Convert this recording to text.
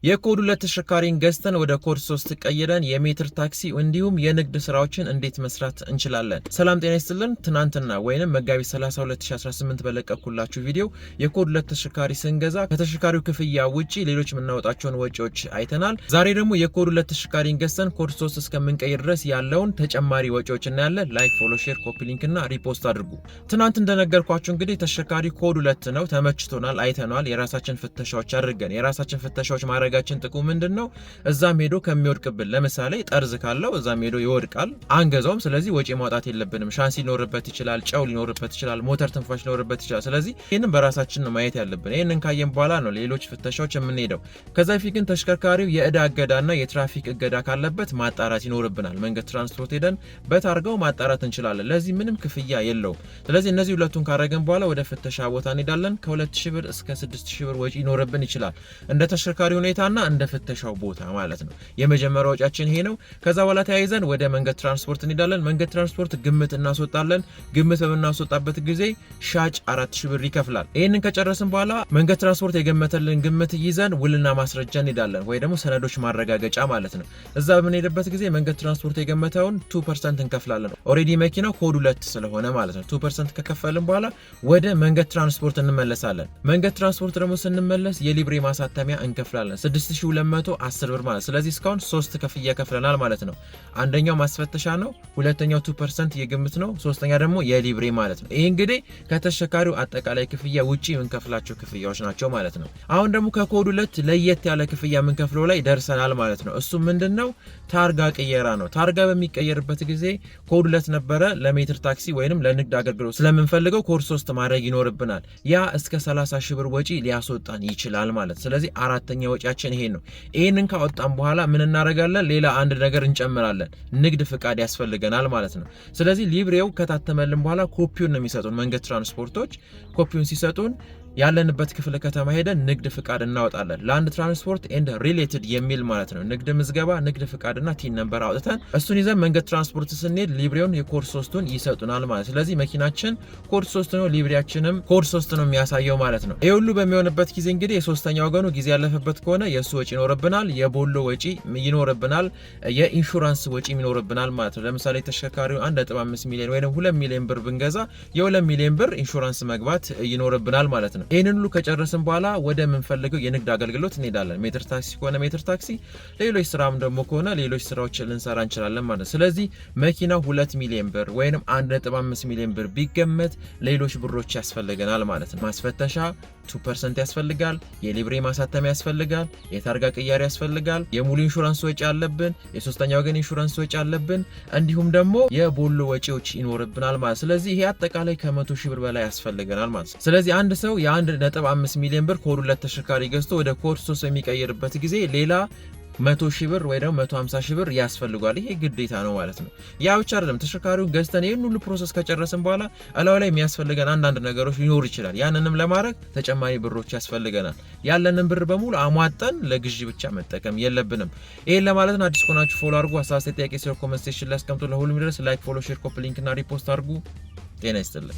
የኮድ 2 ተሽከርካሪን ገዝተን ወደ ኮድ 3 ቀይረን የሜትር ታክሲ እንዲሁም የንግድ ስራዎችን እንዴት መስራት እንችላለን? ሰላም ጤና ይስጥልን። ትናንትና ወይንም መጋቢት 30 2018 በለቀኩላችሁ ቪዲዮ የኮድ 2 ተሽከርካሪ ስንገዛ ከተሽከርካሪው ክፍያ ውጪ ሌሎች የምናወጣቸውን ወጪዎች አይተናል። ዛሬ ደግሞ የኮድ 2 ተሽከርካሪን ገዝተን ኮድ 3 እስከምንቀይር ድረስ ያለውን ተጨማሪ ወጪዎች እናያለን። ላይክ፣ ፎሎ፣ ሼር፣ ኮፒ ሊንክ እና ሪፖስት አድርጉ። ትናንት እንደነገርኳችሁ እንግዲህ ተሽከርካሪ ኮድ 2 ነው፣ ተመችቶናል፣ አይተናል። የራሳችን ፍተሻዎች አድርገን የራሳችን ፍተሻዎች ማድረጋችን ጥቅሙ ምንድነው? እዛም ሄዶ ከሚወድቅብን ለምሳሌ ጠርዝ ካለው እዛም ሄዶ ይወድቃል፣ አንገዛውም። ስለዚህ ወጪ ማውጣት የለብንም። ሻንሲ ሊኖርበት ይችላል፣ ጨው ሊኖርበት ይችላል፣ ሞተር ትንፋሽ ሊኖርበት ይችላል። ስለዚህ ይሄንን በራሳችን ነው ማየት ያለብን። ይሄንን ካየን በኋላ ነው ሌሎች ፍተሻዎች የምንሄደው። ከዛ በፊት ግን ተሽከርካሪው የዕዳ እገዳና የትራፊክ እገዳ ካለበት ማጣራት ይኖርብናል። መንገድ ትራንስፖርት ሄደን በታርጋው ማጣራት እንችላለን። ለዚህ ምንም ክፍያ የለውም። ስለዚህ እነዚህ ሁለቱን ካረገን በኋላ ወደ ፍተሻ ቦታ እንሄዳለን። ከ2000 ብር እስከ 6000 ብር ወጪ ይኖርብን ይችላል እንደ ተሽከርካሪው ሁኔታና እንደ ፍተሻው ቦታ ማለት ነው። የመጀመሪያው ወጪያችን ይሄ ነው። ከዛ በኋላ ተያይዘን ወደ መንገድ ትራንስፖርት እንሄዳለን። መንገድ ትራንስፖርት ግምት እናስወጣለን። ግምት በምናስወጣበት ጊዜ ሻጭ 4000 ብር ይከፍላል። ይሄንን ከጨረስን በኋላ መንገድ ትራንስፖርት የገመተልን ግምት ይዘን ውልና ማስረጃ እንሄዳለን፣ ወይ ደግሞ ሰነዶች ማረጋገጫ ማለት ነው። እዛ በምንሄድበት ጊዜ መንገድ ትራንስፖርት የገመተውን 2% እንከፍላለን። ኦሬዲ መኪናው ኮድ 2 ስለሆነ ማለት ነው። 2% ከከፈልን በኋላ ወደ መንገድ ትራንስፖርት እንመለሳለን። መንገድ ትራንስፖርት ደግሞ ስንመለስ የሊብሬ ማሳተሚያ እንከፍላለን 6210 ብር ማለት። ስለዚህ እስካሁን 3 ክፍያ ከፍለናል ማለት ነው። አንደኛው ማስፈተሻ ነው፣ ሁለተኛው 2% የግምት ነው፣ ሶስተኛ ደግሞ የሊብሬ ማለት ነው። ይሄ እንግዲህ ከተሽከርካሪው አጠቃላይ ክፍያ ውጪ የምንከፍላቸው ክፍያዎች ናቸው ማለት ነው። አሁን ደግሞ ከኮድ 2 ለየት ያለ ክፍያ የምንከፍለው ላይ ደርሰናል ማለት ነው። እሱ ምንድነው? ታርጋ ቅየራ ነው። ታርጋ በሚቀየርበት ጊዜ ኮድ 2 ነበረ ለሜትር ታክሲ ወይንም ለንግድ አገልግሎት ስለምንፈልገው ኮድ 3 ማድረግ ይኖርብናል። ያ እስከ 30,000 ብር ወጪ ሊያስወጣን ይችላል ማለት። ስለዚህ አራተኛ ወጪያችን ይሄን ነው። ይሄንን ካወጣን በኋላ ምን እናደርጋለን? ሌላ አንድ ነገር እንጨምራለን። ንግድ ፍቃድ ያስፈልገናል ማለት ነው። ስለዚህ ሊብሬው ከታተመልን በኋላ ኮፒውን ነው የሚሰጡን መንገድ ትራንስፖርቶች። ኮፒውን ሲሰጡን ያለንበት ክፍለ ከተማ ሄደን ንግድ ፍቃድ እናወጣለን። ላንድ ትራንስፖርት ኤንድ ሪሌትድ የሚል ማለት ነው። ንግድ ምዝገባ፣ ንግድ ፍቃድና ቲን ነምበር አውጥተን እሱን ይዘን መንገድ ትራንስፖርት ስንሄድ ሊብሬውን የኮድ 3ቱን ይሰጡናል ማለት። ስለዚህ መኪናችን ኮድ 3 ነው፣ ሊብሬያችንም ኮድ 3 ነው የሚያሳየው ማለት ነው። ይሄ ሁሉ በሚሆንበት ጊዜ እንግዲህ የሶስተኛ ወገኑ ጊዜ ያለፈበት ከሆነ የሱ ወጪ ይኖርብናል፣ የቦሎ ወጪ ይኖርብናል፣ የኢንሹራንስ ወጪ ይኖርብናል ማለት ነው። ለምሳሌ ተሽከርካሪው 1.5 ሚሊዮን ወይም 2 ሚሊዮን ብር ብንገዛ የ2 ሚሊዮን ብር ኢንሹራንስ መግባት ይኖርብናል ማለት ነው። ይህንን ሁሉ ከጨረስን በኋላ ወደ ምንፈልገው የንግድ አገልግሎት እንሄዳለን። ሜትር ታክሲ ከሆነ ሜትር ታክሲ፣ ሌሎች ስራም ደግሞ ከሆነ ሌሎች ስራዎች ልንሰራ እንችላለን ማለት ነው። ስለዚህ መኪናው 2 ሚሊዮን ብር ወይንም 1.5 ሚሊዮን ብር ቢገመት ሌሎች ብሮች ያስፈልገናል ማለት ነው። ማስፈተሻ 2% ያስፈልጋል፣ የሊብሬ ማሳተሚያ ያስፈልጋል፣ የታርጋ ቅያሪ ያስፈልጋል፣ የሙሉ ኢንሹራንስ ወጪ አለብን፣ የሶስተኛ ወገን ኢንሹራንስ ወጪ አለብን፣ እንዲሁም ደግሞ የቦሎ ወጪዎች ይኖርብናል ማለት። ስለዚህ ይሄ አጠቃላይ ከ100,000 ብር በላይ ያስፈልገናል ማለት ነው። ስለዚህ አንድ ሰው የ1.5 ሚሊዮን ብር ኮድ 2 ተሽከርካሪ ገዝቶ ወደ ኮድ 3 የሚቀይርበት ጊዜ ሌላ 100,000 ብር ወይ ደግሞ 150,000 ብር ያስፈልጋል። ይሄ ግዴታ ነው ማለት ነው። ያ ብቻ አይደለም። ተሽከርካሪውን ገዝተን ይሄን ሁሉ ፕሮሰስ ከጨረስን በኋላ እላው ላይ የሚያስፈልገን አንዳንድ ነገሮች ሊኖር ይችላል። ያንንም ለማድረግ ተጨማሪ ብሮች ያስፈልገናል። ያለንን ብር በሙሉ አሟጠን ለግዢ ብቻ መጠቀም የለብንም። ይሄን ለማለት ነው። አዲስ ከሆናችሁ ፎሎ አድርጉ። ሀሳብ ጥያቄ ሲኖር ኮሜንት ሴክሽን ላይ አስቀምጡ። ለሁሉም ድረስ ላይክ፣ ፎሎ፣ ሼር፣ ኮፒ ሊንክ እና ሪፖስት አድርጉ። ጤና ይስጥልኝ።